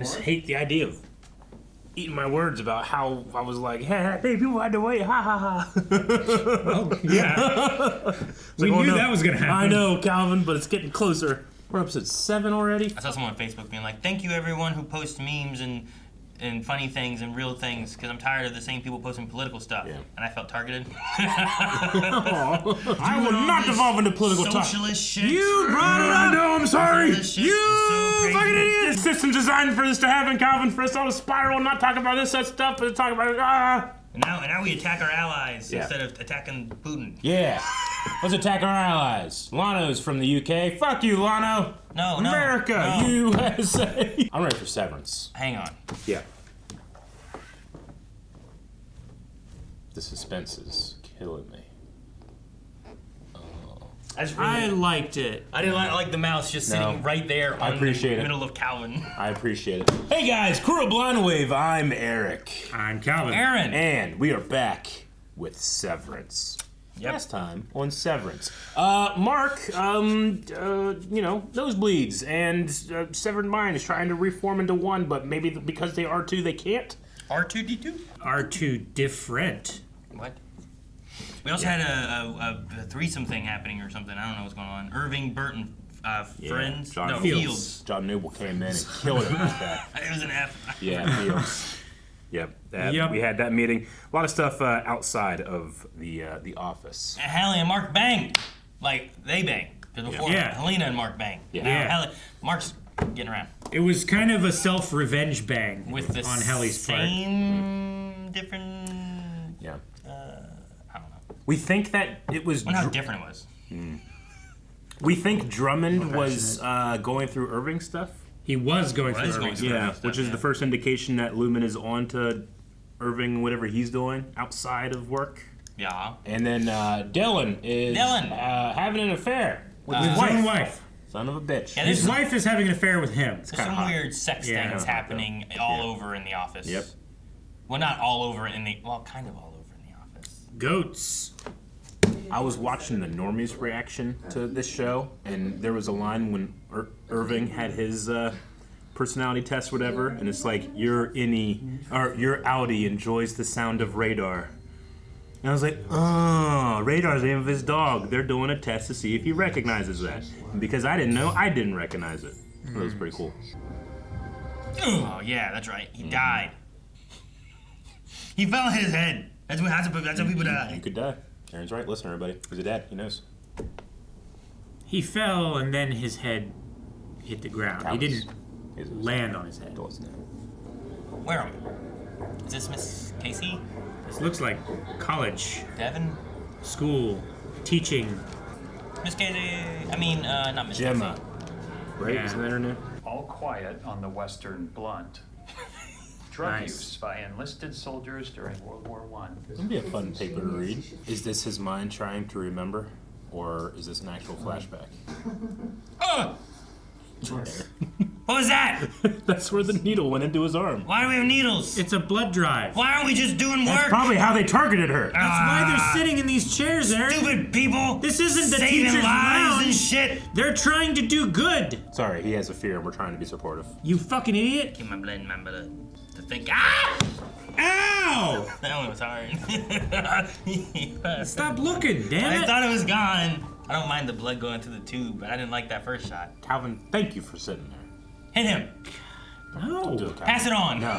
I just hate the idea of eating my words about how I was like, hey, people had to wait, ha ha ha. Well, yeah. We knew that was gonna happen. I know, Calvin, but it's getting closer. We're up to 7 already. I saw someone on Facebook being like, thank you everyone who posts memes and funny things and real things, because I'm tired of the same people posting political stuff. Yeah. And I felt targeted. I will not devolve into political talk. Socialist shit. You brought it up. No, I'm sorry. You so fucking idiot. The system's designed for this to happen, Calvin, for us all to spiral and not talk about this stuff, but to talk about it. And now we attack our allies instead of attacking Putin. Yeah. Let's attack our allies. Lano's from the UK. Fuck you, Lano. No, America, no. USA. I'm ready for Severance. Hang on. Yeah. The suspense is killing me. I liked it. I didn't like the mouse just sitting right there on the middle of Calvin. I appreciate it. Hey guys, crew of Blind Wave, I'm Eric. I'm Calvin. Aaron. And we are back with Severance. Yep. Last time on Severance. Mark, nosebleeds and severed mind is trying to reform into one, but maybe because they are two, they can't? R2-D2? R2 different. What? We also had a threesome thing happening or something. I don't know what's going on. Irving, Burton, friends. John Fields. John Noble came in and killed it with that. It was an F. Yeah, Fields. Yep. We had that meeting. A lot of stuff outside of the office. Hallie and Mark bang. Like, they bang. Because before, Helena and Mark bang. Yeah. Mark's getting around. It was kind of a self-revenge bang with the on Hallie's part. Same, different... Yeah. I don't know. We think that it was... I wonder how different it was. We think Drummond was going through Irving stuff. He was going through Irving stuff. Yeah, which is the first indication that Lumen is on to Irving, whatever he's doing outside of work. Yeah. And then Dylan is having an affair with his wife. Son of a bitch. Yeah, his wife is having an affair with him. There's some weird sex things happening all over in the office. Yep. Well, not all over in the... Well, kind of all over in the office. Goats. I was watching the Normies' reaction to this show, and there was a line when Irving had his personality test, whatever, and it's like, your Audi enjoys the sound of radar. And I was like, oh, Radar's the name of his dog. They're doing a test to see if he recognizes that. And because I didn't know, I didn't recognize it. That was pretty cool. Oh, yeah, that's right. He died. He fell on his head. That's how people die. You could die. Aaron's right. Listen, everybody. He's a dad. He knows. He fell, and then his head hit the ground. He didn't land on his head. Where are we? Is this Miss Casey? This looks like college. Devin? School. Teaching. Miss Casey. I mean, not Miss Gemma. Casey. Right? Yeah. Isn't that her name? All quiet on the Western Blunt. Drug use by enlisted soldiers during World War I. This would be a fun paper to read. Is this his mind trying to remember, or is this an actual flashback? What was that? That's where the needle went into his arm. Why do we have needles? It's a blood drive. Why aren't we just doing work? That's probably how they targeted her. That's why they're sitting in these chairs, Aaron. Stupid people. This isn't the saving teacher's lives lounge. And shit. They're trying to do good. Sorry, he has a fear, and we're trying to be supportive. You fucking idiot. Keep my blood in my blood to think. Ow! That one was hard. Stop looking, damn it. I thought it was gone. I don't mind the blood going through the tube, but I didn't like that first shot. Calvin, thank you for sitting there. Hit him. No. Pass it on. No.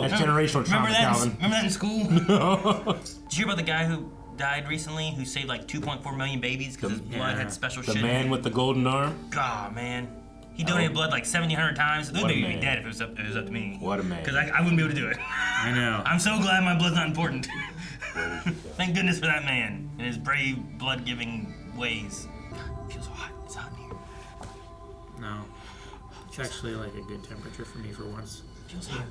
That's generational trauma, Calvin. Remember that in school? No. Did you hear about the guy who died recently who saved like 2.4 million babies because his blood had special shit? The man with the golden arm? God, man. He donated blood like 1,700 times. Those babies would be dead if it was up to me. What a man. Because I wouldn't be able to do it. I know. I'm so glad my blood's not important. Thank goodness for that man and his brave blood-giving ways. It feels hot. It's hot in here. No. It's actually like a good temperature for me for once. Feels hot.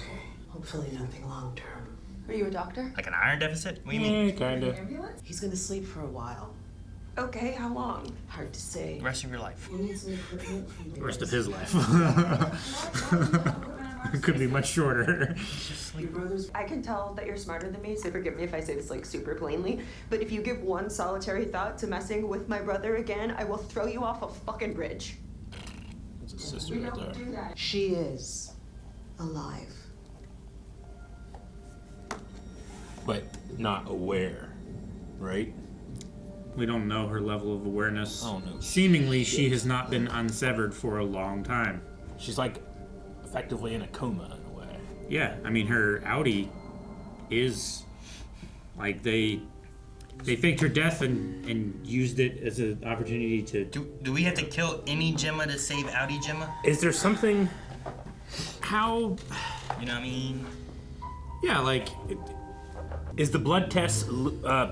Hopefully nothing long term. Are you a doctor? Like an iron deficit? What do you mean? Kinda. He's gonna sleep for a while. Okay, how long? Hard to say. The rest of your life. We'll need some equipment from The rest of his life. It could be much shorter. Your brother's... I can tell that you're smarter than me, so forgive me if I say this like super plainly, but if you give one solitary thought to messing with my brother again, I will throw you off a fucking bridge. It's a sister right there. She is. alive. But not aware, right? We don't know her level of awareness. Oh, no. Seemingly, she has not been unsevered for a long time. She's like effectively in a coma in a way. Yeah, I mean, her outie is like they faked her death and used it as an opportunity to. Do we have to kill any Gemma to save Outie Gemma? Is there something? How? You know what I mean? Yeah, like. Is the blood test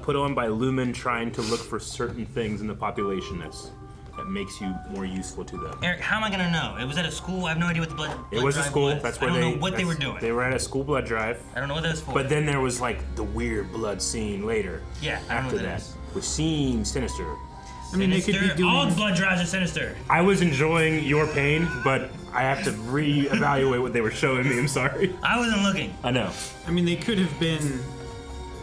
put on by Lumen trying to look for certain things in the population that makes you more useful to them? Eric, how am I gonna know? It was at a school. I have no idea what the blood. It was a drive school. Was. That's where I don't they. know what they were doing. They were at a school blood drive. I don't know what that was for. But then there was like the weird blood scene later. Yeah, I don't know after what that that, is. which seemed sinister. I mean, they could be Sinister. doing. All blood drives are sinister. I was enjoying your pain, but I have to reevaluate what they were showing me. I'm sorry. I wasn't looking. I know. I mean, they could have been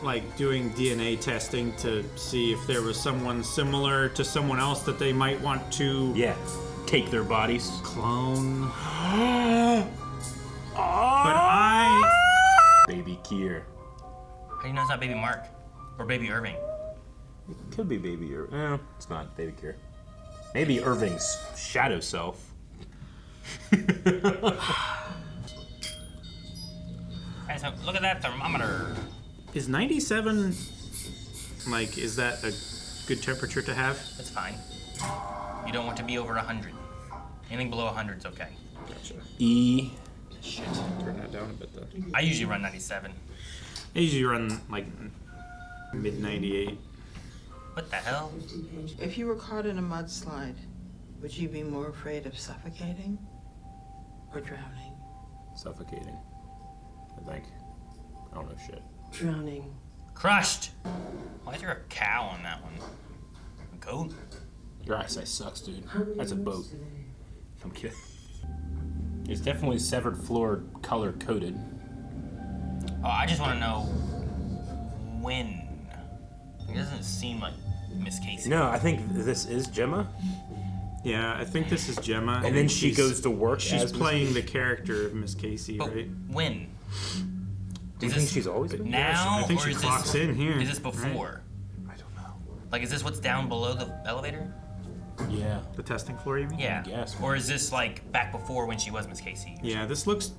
like doing DNA testing to see if there was someone similar to someone else that they might want to Yeah. Take their bodies. clone. But I. Baby Kier. How do you know it's not Baby Mark or Baby Irving? Could be Baby Irving. No, it's not Baby Kier. Maybe Irving's shadow self. Hey, so look at that thermometer. Is 97 like, is that a good temperature to have? That's fine. You don't want to be over 100. Anything below 100 is okay. Gotcha. E. Shit. Turn that down a bit though. I usually run 97. I usually run like mid 98. What the hell? If you were caught in a mudslide, would you be more afraid of suffocating or drowning? Suffocating. I think. I don't know shit. Drowning. Crushed. Why is there a cow on that one? A goat? Your eyesight sucks, dude. That's a boat. I'm kidding. It's definitely severed floor color coded. Oh, I just want to know when. It doesn't seem like Miss Casey. No, I think this is Gemma. Yeah, I think this is Gemma. And then she she's- goes to work. She's as playing the character of Miss Casey, But right? when? Do you Is think this she's always been? now, I think or she is clocks this, in here. Is this before? I don't know. Like, is this what's down below the elevator? Yeah. The testing floor, you mean? Yeah. guess. Or is this like back before when she was Miss Casey? Yeah, this looks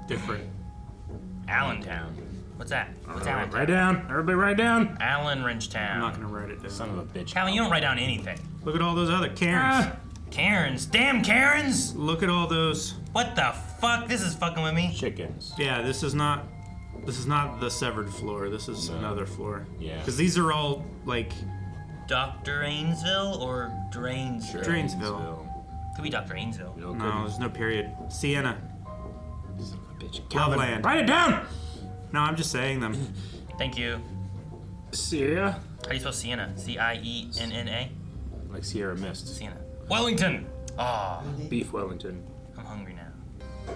different. Allentown. What's that? What's Allentown? Write down. Everybody write down. Allen Wrenchtown. I'm not gonna write it down. Son of a bitch. Calvin, you don't write down anything. Look at all those other Karens. Karens. Damn Karens! Look at all those. What the fuck? This is fucking with me. Chickens. Yeah, this is not the severed floor. This is another floor. Yeah. Because these are all like Dr. Ainsville or Drainsville? Drainsville. Could be Dr. Ainsville. No, No, there's no period. Sienna. Son of a bitch. Loveland. Write it down. No, I'm just saying them. Thank you. Sierra. How do you spell Sienna? C-I-E-N-N-A? Like Sierra Mist. Sienna. Wellington! Oh, Beef Wellington. I'm hungry now.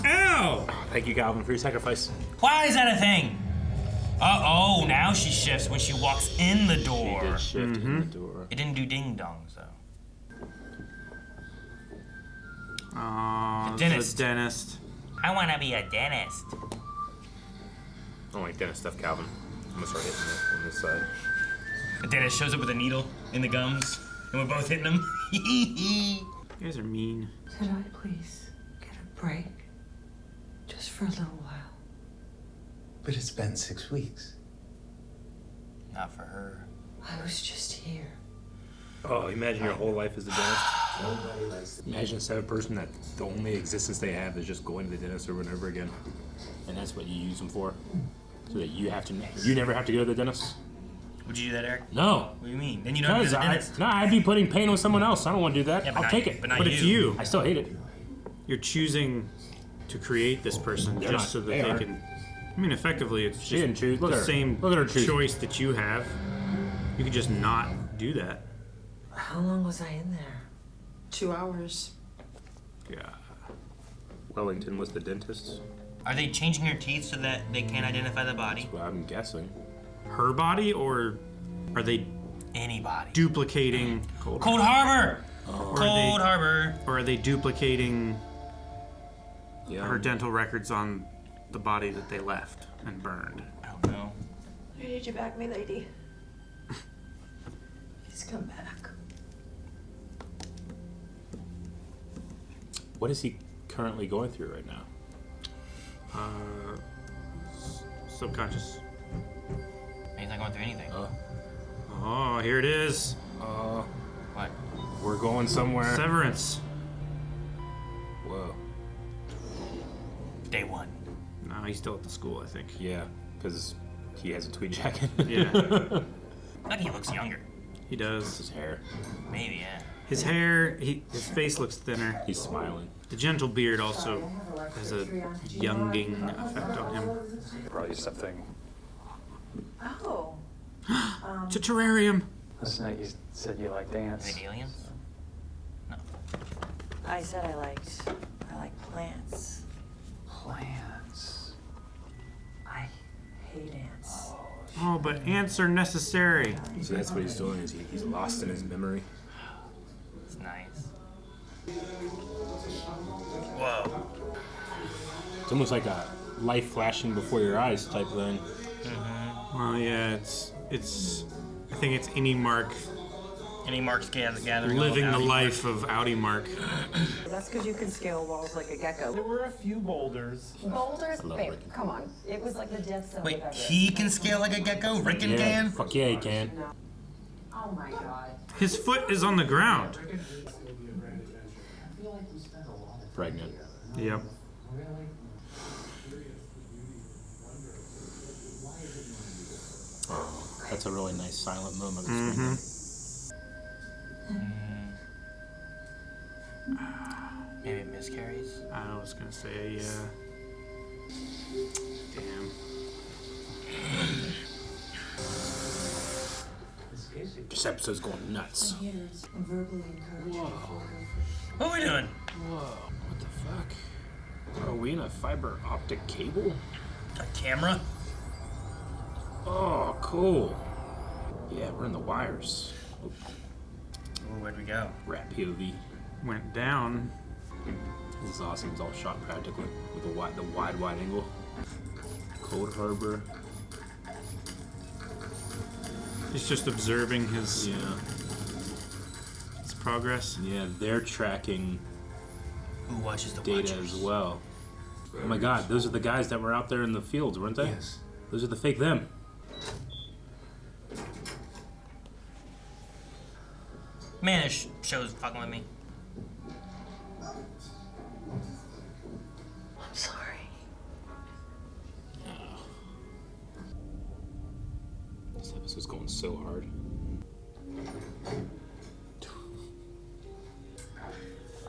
Ow! Thank you, Calvin, for your sacrifice. Why is that a thing? Uh-oh, now she shifts when she walks in the door. She did shift in the door. It didn't do ding-dongs, though. Oh, The dentist. The dentist. I want to be a dentist. I don't like dentist stuff, Calvin. I'm gonna start hitting it on this side. The dentist shows up with a needle in the gums, and we're both hitting him. You guys are mean. Could I please get a break? Just for a little while. But it's been 6 weeks. Not for her. I was just here. Oh, imagine your whole life as a dentist. Imagine a seven person that the only existence they have is just going to the dentist over and over again. And that's what you use them for. So that you never have to go to the dentist. Would you do that, Eric? No. What do you mean? Then you don't do the dentist. I'd be putting pain on someone else. I don't want to do that. Yeah, but I'll not- take it. but not But it's you. I still hate it. You're choosing to create this person They're just not- so that they they are. can. I mean, effectively, it's She didn't just choose. Look the at her. same Look at her choose. choice that you have. You could just not do that. How long was I in there? 2 hours. Yeah. Wellington was the dentist. Are they changing her teeth so that they can't identify the body? Well, I'm guessing. Her body, or are they Anybody. duplicating Cold Cold Harbor! Cold Harbor. Or are they duplicating Yeah. her dental records on the body that they left and burned? I don't know. I need you back, my lady. Please come back. What is he currently going through right now? Subconscious. He's not going through anything. Oh, here it is. What? We're going somewhere. Severance. Whoa. Day one. No, he's still at the school, I think. Yeah, because he has a tweed jacket. Yeah. Like he looks younger. He does. His hair. Maybe, yeah. His hair, his face looks thinner. He's smiling. The gentle beard also has a younging effect on him. Probably something. Oh. It's a terrarium. Last night you said you like Are dance. they aliens? No. I said I liked plants. Plants. I hate ants. Oh, but ants are necessary. So that's what he's doing. Is he's lost in his memory. It's nice. Whoa. It's almost like a life flashing before your eyes type thing. Well, yeah, it's. I think it's Innie Mark Any marks gathering. living all the out. life of Audi Mark. That's because you can scale walls like a gecko. There were a few boulders. Boulders? I love Babe, Ricken. come on. It was like the death zone. Wait, of Everest. he can scale like a gecko? Ricken Yeah, can? fuck yeah, he can. Oh my god. His foot is on the ground. Pregnant. Yep. Oh, that's a really nice silent moment. Maybe it miscarries. I was gonna say, damn. This episode's going nuts. What are we doing? What the fuck? Are we in a fiber optic cable? A camera? Oh, cool. Yeah, we're in the wires. Ooh, where'd we go? Rat POV. Went down. This is awesome. It's all shot practically with the wide angle. Cold Harbor. He's just observing his Yeah. his progress. Yeah, they're tracking Who watches the data Watchers? as well. Oh my god, those are the guys that were out there in the fields, weren't they? Yes. Those are the fake them. Man, this show's fucking with me. I'm sorry. This episode's going so hard.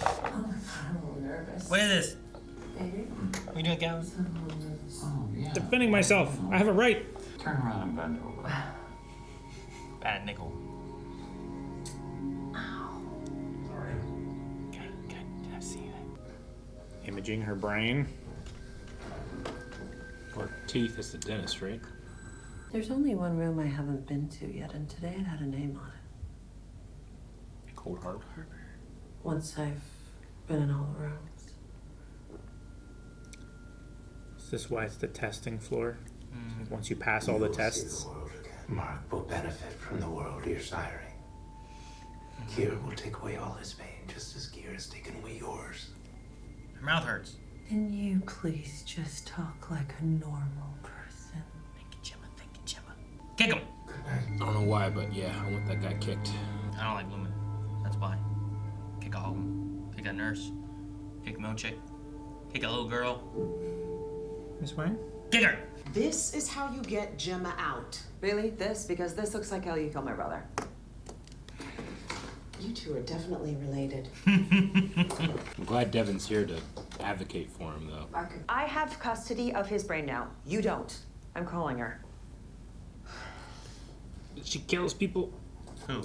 I'm a little nervous. What is this? Baby? What are you doing, Calvin? Oh, yeah. Defending myself. I have a right. Turn around and bend over. Bad nickel. Ow. Good. Did I see that? Imaging her brain. Or teeth is the dentist, right? There's only one room I haven't been to yet, and today it had a name on it. Cold Harbor. Once I've been in all the rooms. Is this why it's the testing floor? Once you pass all the tests. Mark will benefit from the world you're siring. Kira will take away all his pain, just as Kira's taken away yours. Her mouth hurts. Can you please just talk like a normal person? Thank you, Gemma. Kick him! I don't know why, but yeah, I want that guy kicked. I don't like women. That's why. Kick all of them. Kick a nurse. Kick a milkshake. Kick a little girl. This way? Kick her! This is how you get Gemma out. Really? This? Because this looks like how you kill my brother. You two are definitely related. I'm glad Devin's here to advocate for him, though. I have custody of his brain now. You don't. I'm calling her. She kills people. Who?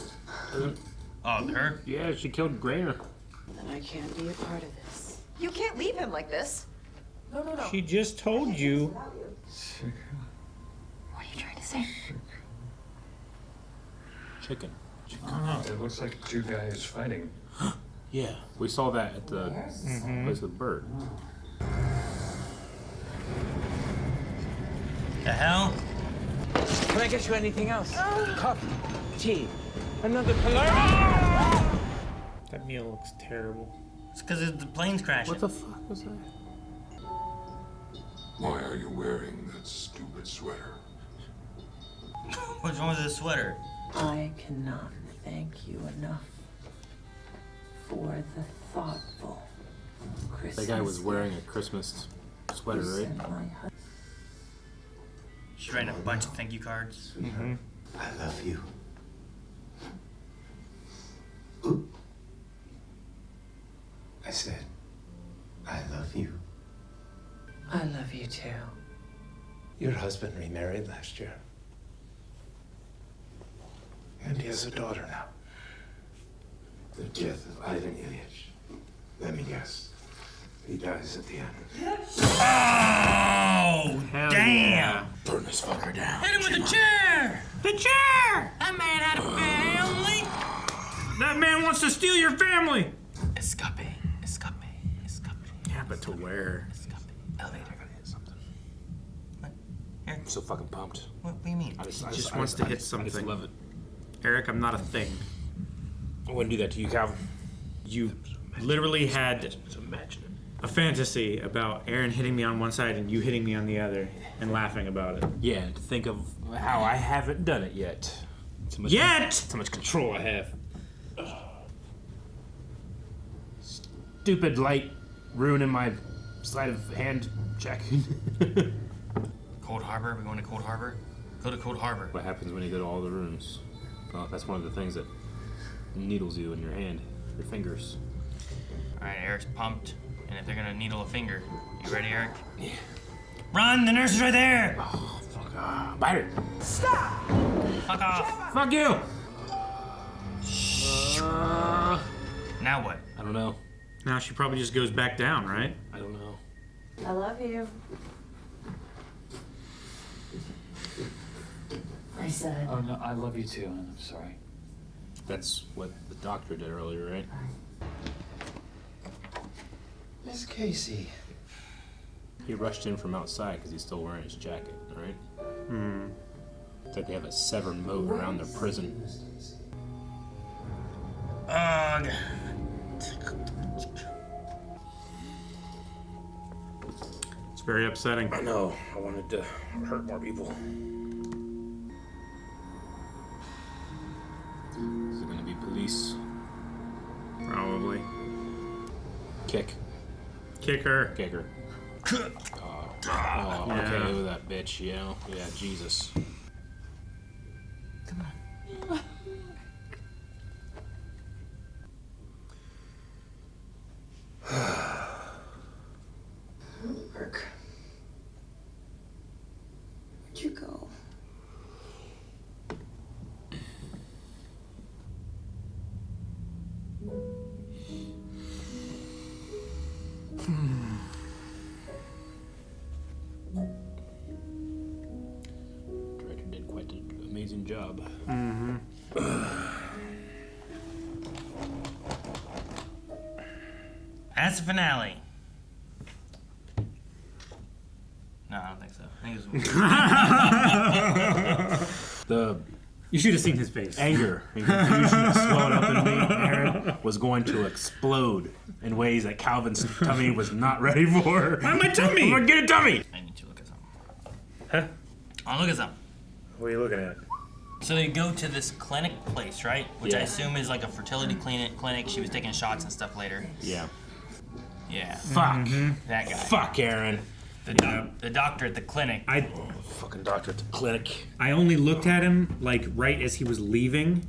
Oh, her? Yeah, she killed Grainer. Then I can't be a part of this. You can't leave him like this. No. She just told you. What are you trying to say? Chicken. Oh, it looks like two guys fighting. Yeah, we saw that at the place with Bird. The hell? Can I get you anything else? Coffee, tea, another Palermo? That meal looks terrible. It's because the plane's crashing. What the fuck was that? Why are you wearing that stupid sweater? What's wrong with this sweater? I cannot thank you enough for the thoughtful Christmas. That guy was wearing a Christmas sweater, right? She's writing a bunch of thank you cards. Sweetheart, I love you. Ooh. I said, I love you. I love you too. Your husband remarried last year. And he has a daughter now. The death of Ivan Ilyich. Let me guess. He dies at the end. Oh, Hell damn! yeah. Burn this fucker down. Hit him with the chair! The chair! That man had a family! That man wants to steal your family! Escape. Yeah, but to where? Elevator. What? Here. I'm so fucking pumped. What do you mean? I Just wants to hit something. I just love it. Eric, I'm not a thing. I wouldn't do that to you, Calvin. You literally had Just imagine it. a fantasy about Aaron hitting me on one side and you hitting me on the other and laughing about it. Yeah, to think of how I haven't done it yet. Too much Too much control I have. Stupid light ruining my sleight of hand check. Cold Harbor? We're going to Cold Harbor? Go to Cold Harbor. What happens when you go to all the rooms? Well, that's one of the things that needles you in your hand, your fingers. Alright, Eric's pumped. And if they're gonna needle a finger, you ready, Eric? Yeah. Run! The nurse is right there! Oh, fuck off. Bite her. Stop! Fuck off. Fuck you! Now what? I don't know. Now she probably just goes back down, right? I don't know. I love you. I said. Oh no, I love you too, and I'm sorry. That's what the doctor did earlier, right? Miss Casey. He rushed in from outside because he's still wearing his jacket, right? Hmm. It's like they have a Severance moat around their prison. Ugh. It's very upsetting. I know. I wanted to hurt more people. Is it gonna be police? Probably. Kick. Kick her. Kick her. Oh, Yeah. okay with that bitch, you know? Yeah, Jesus. Come on. Work. Where'd you go? Director did quite an amazing job. Mm-hmm. That's the finale. No, I don't think so. I think it was The You should have seen his face. anger and confusion that swelled up in me, Aaron, was going to explode in ways that Calvin's tummy was not ready for. Why my tummy? I'm gonna get a tummy! I need to look at something. Huh? I'll look at something. What are you looking at? So they go to this clinic place, right? Which I Yeah. assume is like a fertility clinic. She was taking shots and stuff later. Yeah. Yeah. Fuck. That guy. Fuck, Aaron. The doctor at the clinic. Fucking doctor at the clinic. I only looked at him like right as he was leaving.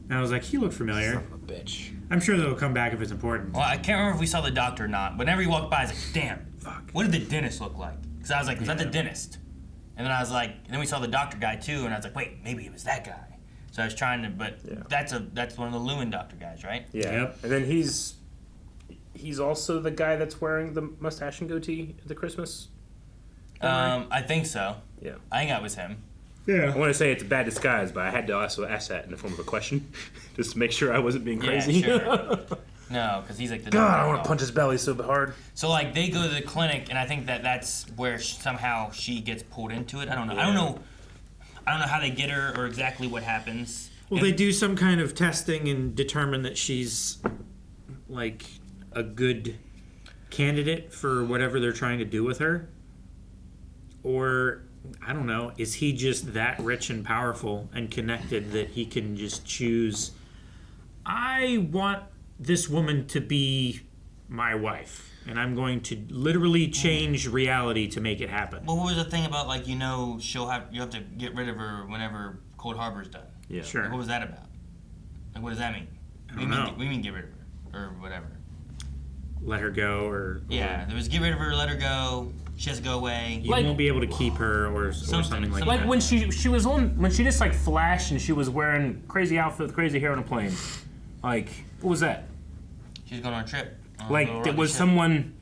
And I was like, he looked familiar. Son of a bitch. I'm sure they'll come back if it's important. Well, I can't remember if we saw the doctor or not. Whenever he walked by, I was like, damn. Fuck. What did the dentist look like? Because I was like, was that the dentist? And then I was like, and then we saw the doctor guy too, and I was like, wait, maybe it was that guy. So I was trying to, but that's one of the Lewin doctor guys, right? Yeah. Yep. And then he's also the guy that's wearing the mustache and goatee at the Christmas. I think so. Yeah. I think that was him. I want to say it's a bad disguise, but I had to also ask that in the form of a question, just to make sure I wasn't being crazy. Yeah, sure. No, because he's like the God, I want to punch his belly so hard. So like they go to the clinic, and I think that's where somehow she gets pulled into it. I don't know. Yeah. I don't know how they get her or exactly what happens. Well, they do some kind of testing and determine that she's like a good candidate for whatever they're trying to do with her. Or I don't know, is he just that rich and powerful and connected that he can just choose, I want this woman to be my wife, and I'm going to literally change reality to make it happen. Well, what was the thing about like you have to get rid of her whenever Cold Harbor's done? Yeah. Sure. Like, what was that about? Like what does that mean? I don't know. What do you mean get rid of her or whatever? Let her go, or Yeah, there was get rid of her, let her go. She has to go away. you won't be able to keep her, or something like that. Like when she was on, when she just like flashed and she was wearing crazy outfit with crazy hair on a plane. Like, what was that? She was going on a trip. Like, was someone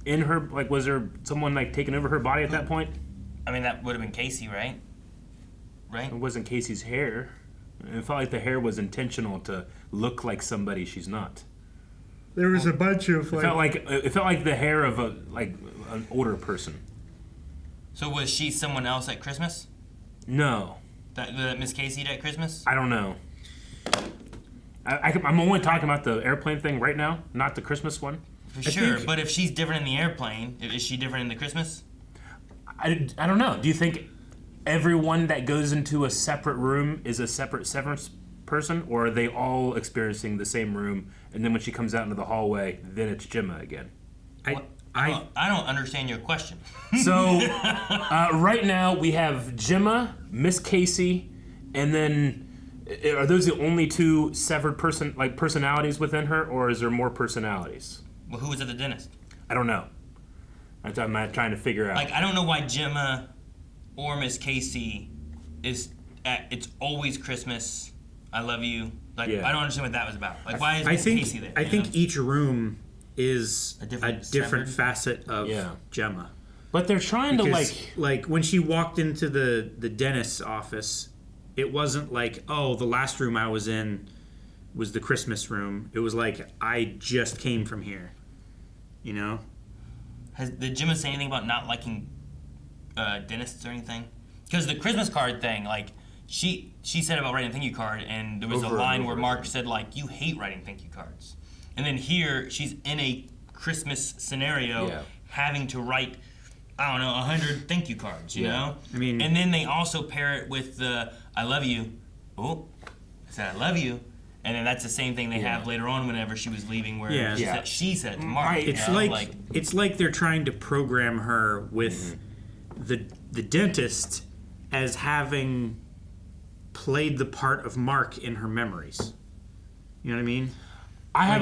in her, like, was there someone like taking over her body at that point? I mean, that would have been Casey, right? Right? It wasn't Casey's hair. It felt like the hair was intentional to look like somebody she's not. There was a bunch of It felt like the hair of an older person. So was she someone else at Christmas? No, That Miss Casey at Christmas? I don't know. I'm only talking about the airplane thing right now, not the Christmas one. For sure, but if she's different in the airplane, is she different in the Christmas? I don't know. Do you think everyone that goes into a separate room is a separate Severance person, or are they all experiencing the same room, and then when she comes out into the hallway, then it's Gemma again? I don't understand your question. So, right now we have Gemma, Miss Casey, and then are those the only two severed personalities within her, or is there more personalities? Well, who was at the dentist? I don't know. I'm trying to figure out. Like, I don't know why Gemma or Miss Casey it's always Christmas. I love you. Like, Yeah. I don't understand what that was about. Like, why is Miss Casey there? I think each room is a different different facet of Gemma. But they're trying to like when she walked into the dentist's office, it wasn't like, oh, the last room I was in was the Christmas room. It was like, I just came from here. You know? Did Gemma say anything about not liking dentists or anything? Because the Christmas card thing, like, she said about writing a thank you card, and there was a line where Mark said, like, you hate writing thank you cards. And then here, she's in a Christmas scenario having to write, I don't know, 100 thank you cards, you know? I mean... And then they also pair it with the, I love you. Oh, I said I love you. And then that's the same thing they have later on whenever she was leaving, where she said it to Mark. It's it's like they're trying to program her with the dentist as having played the part of Mark in her memories. You know what I mean?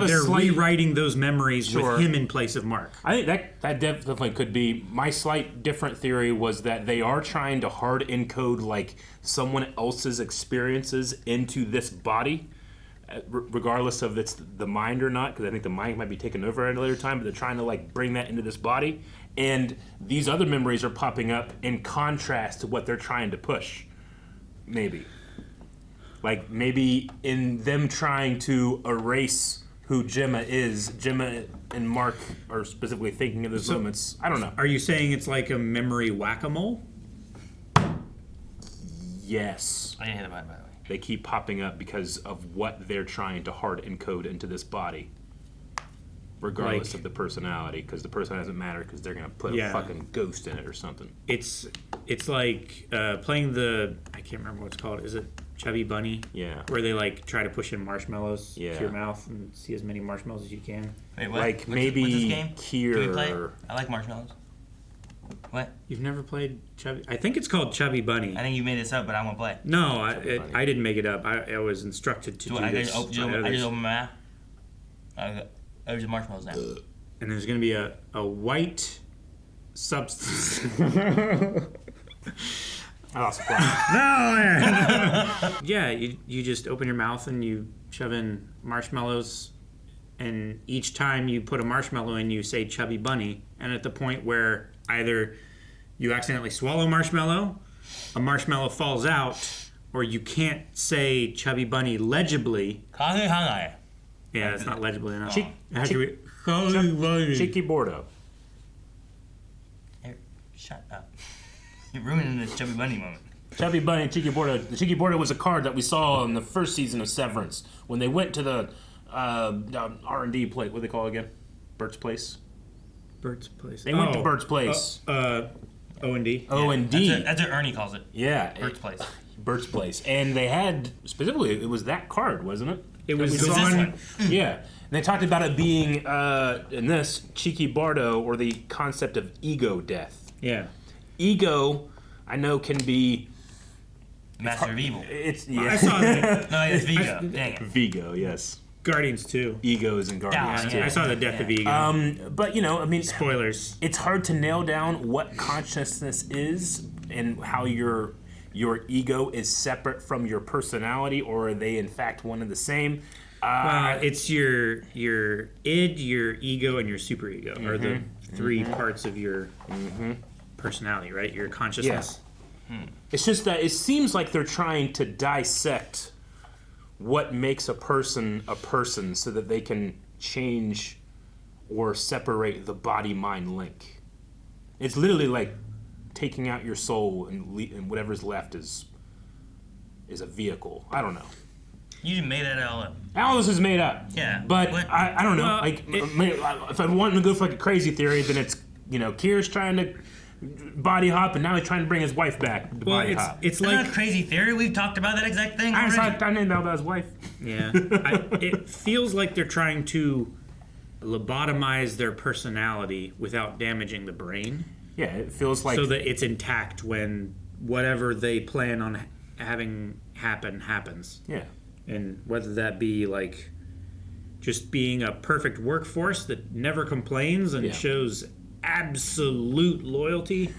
They're rewriting those memories with him in place of Mark. I think that definitely could be. My slight different theory was that they are trying to hard encode like someone else's experiences into this body, regardless of it's the mind or not, because I think the mind might be taken over at a later time, but they're trying to like bring that into this body, and these other memories are popping up in contrast to what they're trying to push. Maybe in them trying to erase who Gemma is, Gemma and Mark are specifically thinking of those moments. I don't know. Are you saying it's like a memory whack-a-mole? Yes. I didn't hear that, by the way. They keep popping up because of what they're trying to hard encode into this body, regardless of the personality, because the person doesn't matter because they're going to put a fucking ghost in it or something. It's like playing the, I can't remember what it's called. Is it Chubby Bunny? Yeah. Where they like try to push in marshmallows to your mouth and see as many marshmallows as you can. Wait, what? Like what's maybe this game? Kier. Do we play? I like marshmallows. What? You've never played Chubby? I think it's called Chubby Bunny. I think you made this up, but I won't play. No, I didn't make it up. I was instructed to do I this. I just open my mouth. There's marshmallows now. And there's going to be a white substance. I lost a plan. No! Yeah, you just open your mouth and you shove in marshmallows, and each time you put a marshmallow in, you say Chubby Bunny, and at the point where either you accidentally swallow marshmallow a marshmallow falls out, or you can't say Chubby Bunny legibly. Yeah, Yeah, it's not legibly enough. Chick- It has to be Chikhai Bardo. Shut up. You're ruining the Chubby Bunny moment. Chubby Bunny and Chikhai Bardo. The Chikhai Bardo was a card that we saw in the first season of Severance when they went to the R&D place. What do they call it again? Bert's Place? Bert's Place. They went to Bert's Place. O&D. O&D. That's what Ernie calls it. Yeah. Bert's Place. Bert's Place. And they had, specifically, it was that card, wasn't it? It was this on. one. Yeah. And they talked about it being, in this, Chikhai Bardo, or the concept of ego death. Yeah. Ego, I know, can be... Master of Evil. It's I saw that. No, it's Vigo. Dang it. Vigo, yes. Guardians 2. Ego is in Guardians, too. I saw the death of Ego. But, you know, I mean... Spoilers. It's hard to nail down what consciousness is and how your ego is separate from your personality, or are they, in fact, one and the same? It's your id, your ego, and your superego are the three parts of your personality, right? Your consciousness. It's just that it seems like they're trying to dissect what makes a person so that they can change or separate the body-mind link. It's literally like taking out your soul and whatever's left is a vehicle. I don't know. You made that all up. All this is made up. Yeah. But What? I don't know. Well, if I want to go for like a crazy theory, then it's, you know, Kier's trying to body hop, and now he's trying to bring his wife back to body hop. It's That's like not a crazy theory. We've talked about that exact thing already. I didn't know about his wife. yeah. It feels like they're trying to lobotomize their personality without damaging the brain, Yeah, it feels like so that it's intact when whatever they plan on having happen happens. yeah. And whether that be like just being a perfect workforce that never complains and Yeah. shows absolute loyalty,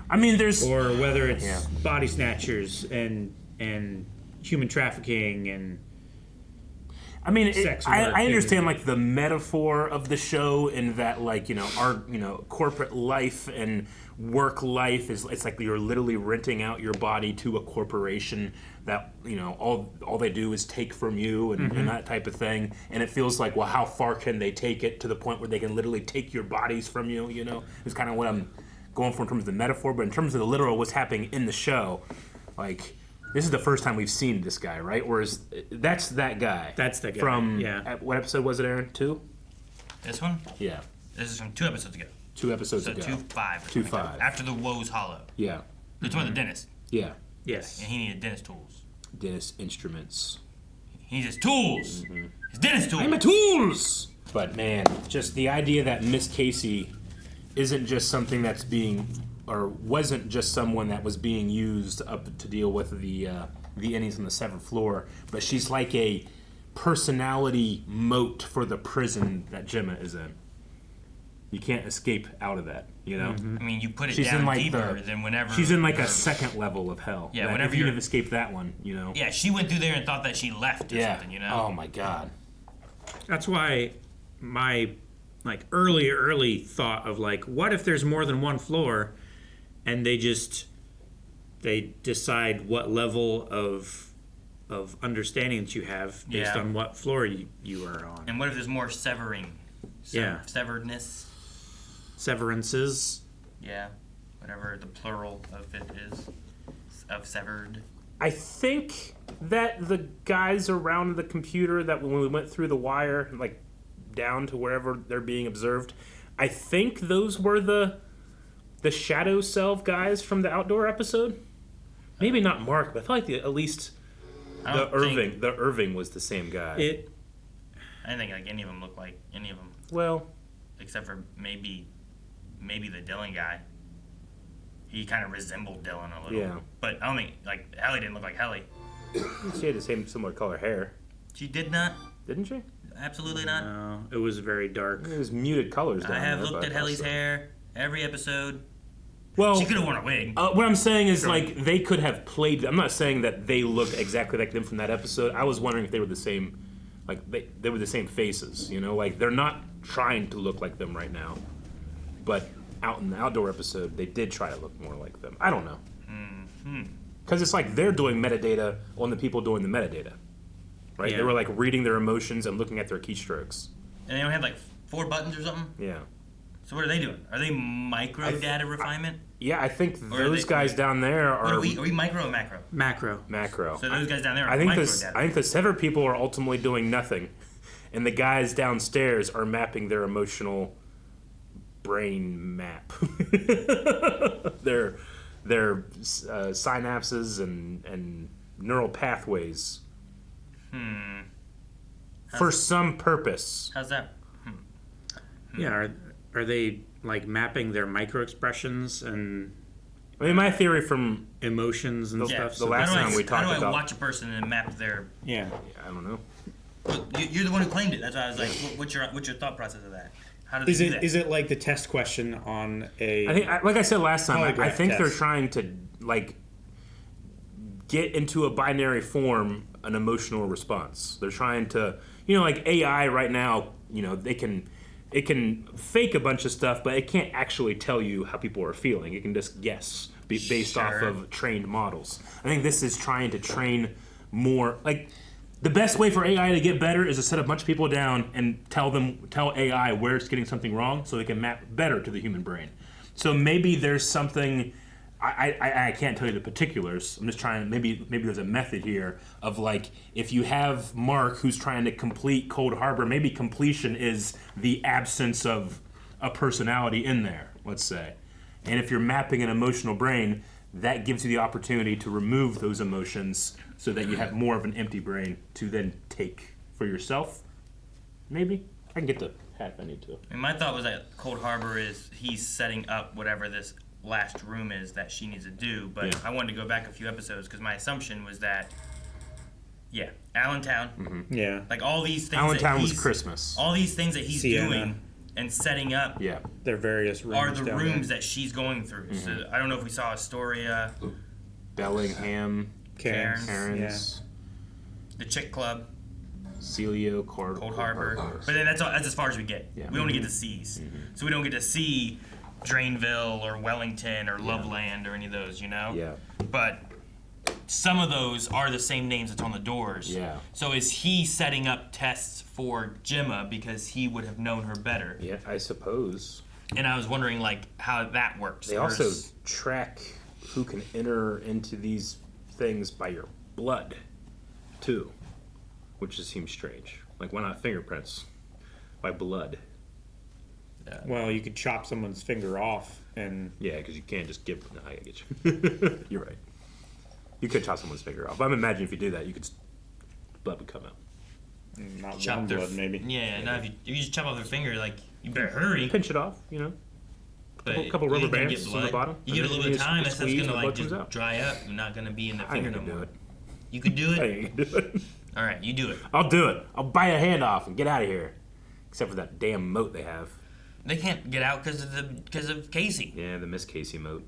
I mean, there's or whether it's Yeah. body snatchers and human trafficking and I mean, sex I work understand and- like the metaphor of the show in that, like, you know, our, you know, corporate life and work life is, it's like you're literally renting out your body to a corporation that, you know, all they do is take from you and that type of thing. And it feels like, well, how far can they take it to the point where they can literally take your bodies from you? You know, it's kind of what I'm going for in terms of the metaphor, but in terms of the literal, what's happening in the show, like. This is the first time we've seen this guy, right? Or that's that guy? That's the guy, From yeah. What episode was it, Aaron? 2? This one? Yeah, This is from 2 episodes ago. 2 episodes So ago. 2-5. 2-5. After the woes hollow. Yeah, It's one of the dentist. yeah. yes. And he needed dentist tools. Dentist instruments. He needs his tools. His dentist tools. I'm a tools. But man, just the idea that Miss Casey isn't just something that's being, or wasn't just someone that was being used up to deal with the innies on the 7th floor, but she's like a personality moat for the prison that Gemma is in. You can't escape out of that, you know? I mean, you put it She's down in like deeper than whenever. She's in like a second level of hell. Yeah, that whenever if you'd you're- have escaped that one, you know? Yeah, she went through there and thought that she left or something, you know? Oh my god. That's why my like early thought of like, what if there's more than one floor, and they decide what level of understanding that you have based Yeah. on what floor you are on. And what if there's more severing? Yeah. Severedness? Severances. Yeah. Whatever the plural of it is. Of severed. I think that the guys around the computer that when we went through the wire, like down to wherever they're being observed, I think those were the shadow self guys from the outdoor episode. Maybe not Mark, but I feel like at least the Irving was the same guy. I didn't think like any of them looked like any of them. Well, except for maybe the Dylan guy. He kind of resembled Dylan a little. Yeah. But I don't think, like, Helly didn't look like Helly. she had the same similar color hair, She did not. didn't she? Absolutely not. No, it was very dark. It was muted colors. Down I have there, looked but at Helly's also- hair every episode. Well, She could have worn a wig. what I'm saying is, like, they could have played. I'm not saying that they looked exactly like them from that episode. I was wondering if they were the same, like they were the same faces. You know, like they're not trying to look like them right now, but out in the outdoor episode, they did try to look more like them. I don't know. Because it's like they're doing metadata on the people doing the metadata, right? Yeah. They were like reading their emotions and looking at their keystrokes. And they only have like 4 buttons or something? Yeah. So what are they doing? Are they micro data refinement? Yeah, I think Or are those they- guys down there What are are we micro or macro? macro. So those guys down there are I think micro this. data. I think the Sever people are ultimately doing nothing, and the guys downstairs are mapping their emotional brain map. their synapses and neural pathways. For some purpose. How's that? Yeah, are they like mapping their micro expressions and I mean, my theory from emotions and stuff? the last time we talked How do I about. watch a person and map their... Yeah. I don't know. You're the one who claimed it. That's why I was like, what's your thought process of that? How do they do that? Is it like the test question on a? I think, like I said last time, I polygraph think they're test? trying to like get into a binary form an emotional response. They're trying to, like AI right now, it can fake a bunch of stuff, but it can't actually tell you how people are feeling. It can just guess based off of trained models. I think this is trying to train more. Like, the best way for AI to get better is to set a bunch of people down and tell AI where it's getting something wrong so they can map better to the human brain. So maybe there's something... I can't tell you the particulars. I'm just trying. Maybe there's a method here of like if you have Mark who's trying to complete Cold Harbor, maybe completion is the absence of a personality in there. Let's say, and if you're mapping an emotional brain, that gives you the opportunity to remove those emotions so that you have more of an empty brain to then take for yourself. Maybe I can get the hat if I need to. And my thought was that Cold Harbor is he's setting up whatever this last room is that she needs to do, but Yeah. I wanted to go back a few episodes because my assumption was that Allentown, Yeah. like all these things Allentown that was he's, Christmas. all these things that he's Sienna. doing and setting up Yeah. Their various rooms are the down rooms there. that she's going through. So I don't know if we saw Astoria, Bellingham, Cairns. Cairns, the Chick Club, Celio, Cold Harbor, but then that's as far as we get. Yeah. We only get to C's, so we don't get to see Drainville or Wellington or Loveland or any of those, Yeah. But some of those are the same names that's on the doors. Yeah. So is he setting up tests for Gemma because he would have known her better? Yeah, I suppose. And I was wondering like how that works. They also track who can enter into these things by your blood, too, which just seems strange. Like, why not fingerprints by blood? Well, you could chop someone's finger off and Yeah, because you can't just give. No, I get you. You're right. You could chop someone's finger off. But I'm imagining if you do that, blood would come out. not chop one their blood, maybe. Yeah, now if you just chop off their finger, like you better hurry. Pinch it off, But a couple rubber you ain't gonna bands get on the blood. bottom. You get a and little then bit of time, that stuff's squeeze gonna and the like blood comes just out. dry up. You're not gonna be in the I finger ain't no gonna do more. it. You could do I it. ain't gonna do it. All right, you do it. I'll do it. I'll bite a hand off and get out of here. Except for that damn moat they have. They can't get out because of Casey. Yeah, the Miss Casey moat.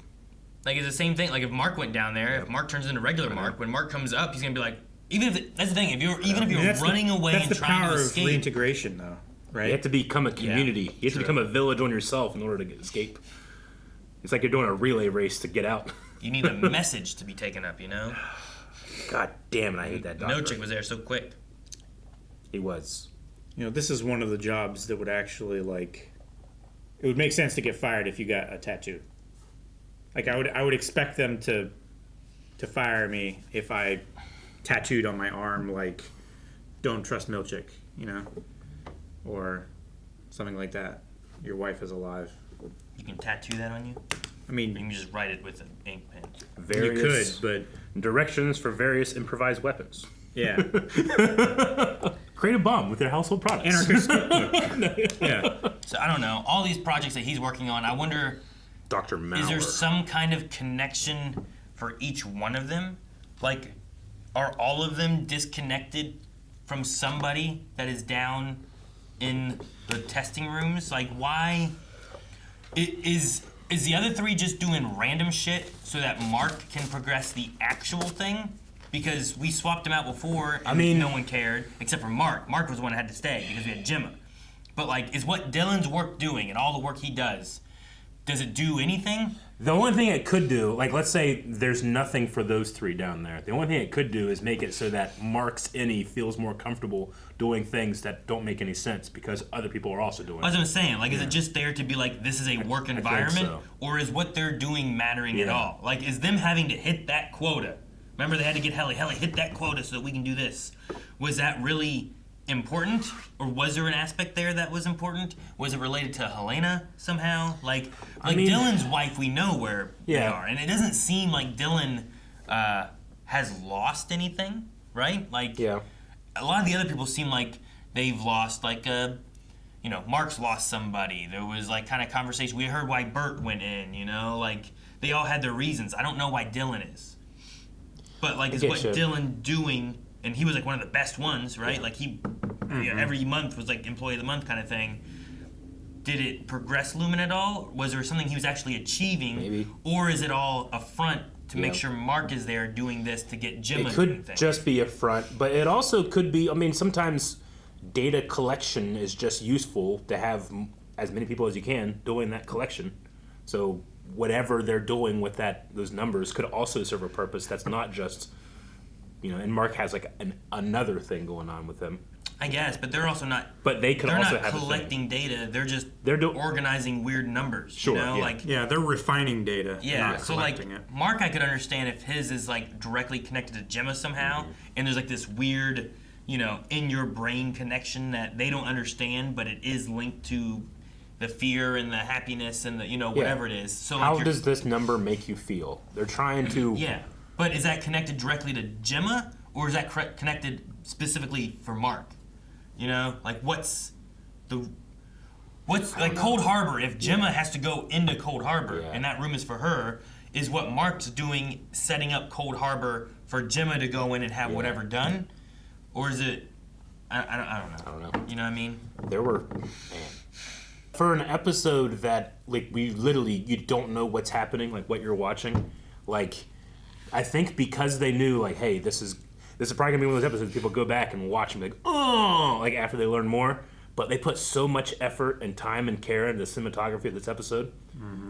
Like it's the same thing. Like if Mark went down there, if Mark turns into regular Mark, when Mark comes up, he's gonna be like, that's the thing. If you're running away that's and the trying power to of escape, reintegration, though, right? You have to become a community. You have to true. become a village on yourself in order to escape. It's like you're doing a relay race to get out. you need a message to be taken up. You know. God damn it, I hate that doctor. No chick was there so quick. He was. This is one of the jobs that would actually it would make sense to get fired if you got a tattoo. Like I would expect them to fire me if I tattooed on my arm like "Don't trust Milchick," or something like that. Your wife is alive. You can tattoo that on you. I mean, You can just write it with an ink pen. Various you could, directions for various improvised weapons. but yeah, Create a bomb with their household products. anarchist. Yeah. So I don't know. All these projects that he's working on, I wonder, Dr. Mauer. is there some kind of connection for each one of them? Like, are all of them disconnected from somebody that is down in the testing rooms? Like, why is the other three just doing random shit so that Mark can progress the actual thing? Because we swapped him out before and no one cared except for Mark. Mark was the one that had to stay because we had Gemma. But like, is what Dylan's work doing and all the work he does, does it do anything? The only thing it could do, like let's say there's nothing for those three down there. The only thing it could do is make it so that Mark's Innie feels more comfortable doing things that don't make any sense because other people are also doing it. That's what I'm saying. Like, is it just there to be like, this is a work environment? so. Or is what they're doing mattering at all? Like, is them having to hit that quota? Remember they had to get Helly hit that quota so that we can do this. Was that really important? Or was there an aspect there that was important? Was it related to Helena somehow? Like I mean, Dylan's wife, we know where they are. And it doesn't seem like Dylan has lost anything, right? Like, a lot of the other people seem like they've lost, like, you know, Mark's lost somebody. There was, like, kind of conversation. We heard why Bert went in, you know? Like, they all had their reasons. I don't know why Dylan is. But, like, is what Dylan doing... And he was like one of the best ones, right? Like he, you know, every month was like Employee of the Month kind of thing. Did it progress Lumen at all? Was there something he was actually achieving? Maybe. Or is it all a front to make sure Mark is there doing this to get Gemma doing things? It could just be a front, but it also could be, I mean, sometimes data collection is just useful to have as many people as you can doing that collection. So whatever they're doing with those numbers could also serve a purpose that's not just... You know, and Mark has like another thing going on with him. I guess, but they're also not. But they could also have. They're not collecting data. They're organizing weird numbers. Sure. You know? They're refining data. Yeah. Not So like, it. Mark, I could understand if his is like directly connected to Gemma somehow, and there's like this weird, you know, in your brain connection that they don't understand, but it is linked to the fear and the happiness and the whatever it is. So how like does this number make you feel? They're trying to. Yeah. But is that connected directly to Gemma, or is that connected specifically for Mark? You know, like what's like Cold Harbor? If Gemma has to go into Cold Harbor and that room is for her, is what Mark's doing setting up Cold Harbor for Gemma to go in and have whatever done, or is it? I don't know. You know what I mean? There were for an episode that like you don't know what's happening, like what you're watching, like. I think because they knew, like, hey, this is probably gonna be one of those episodes people go back and watch and be like, oh, like after they learn more. But they put so much effort and time and care into the cinematography of this episode.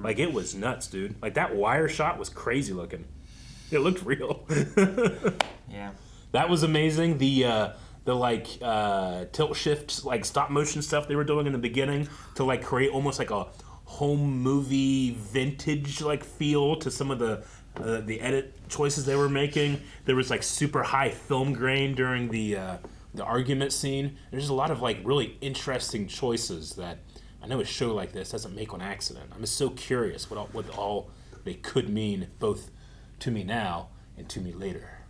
Like it was nuts, dude. Like that wire shot was crazy looking. It looked real. Yeah. That was amazing. The tilt shift, like stop motion stuff they were doing in the beginning to like create almost like a home movie vintage like feel to some of the edit choices they were making. There was like super high film grain during the argument scene. There's a lot of like really interesting choices that I know a show like this doesn't make on accident. I'm just so curious what all they could mean, both to me now and to me later.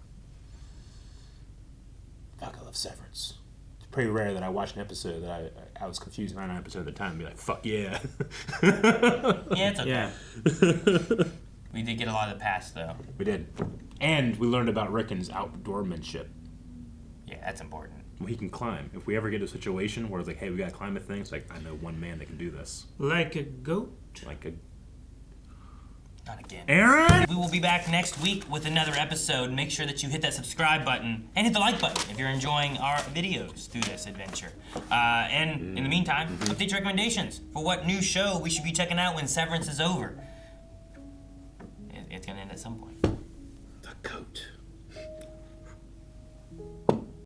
Fuck, I love Severance. It's pretty rare that I watch an episode that I was confused 99% of the time and be like, fuck yeah. Yeah, it's okay. Yeah. We did get a lot of the past, though. We did. And we learned about Ricken's outdoormanship. Yeah, that's important. Well, he can climb. If we ever get to a situation where it's like, hey, we gotta climb a thing, it's like, I know one man that can do this. Like a goat? Not again. Aaron? We will be back next week with another episode. Make sure that you hit that subscribe button and hit the like button if you're enjoying our videos through this adventure. And in the meantime, update your recommendations for what new show we should be checking out when Severance is over. It's gonna end at some point. The goat.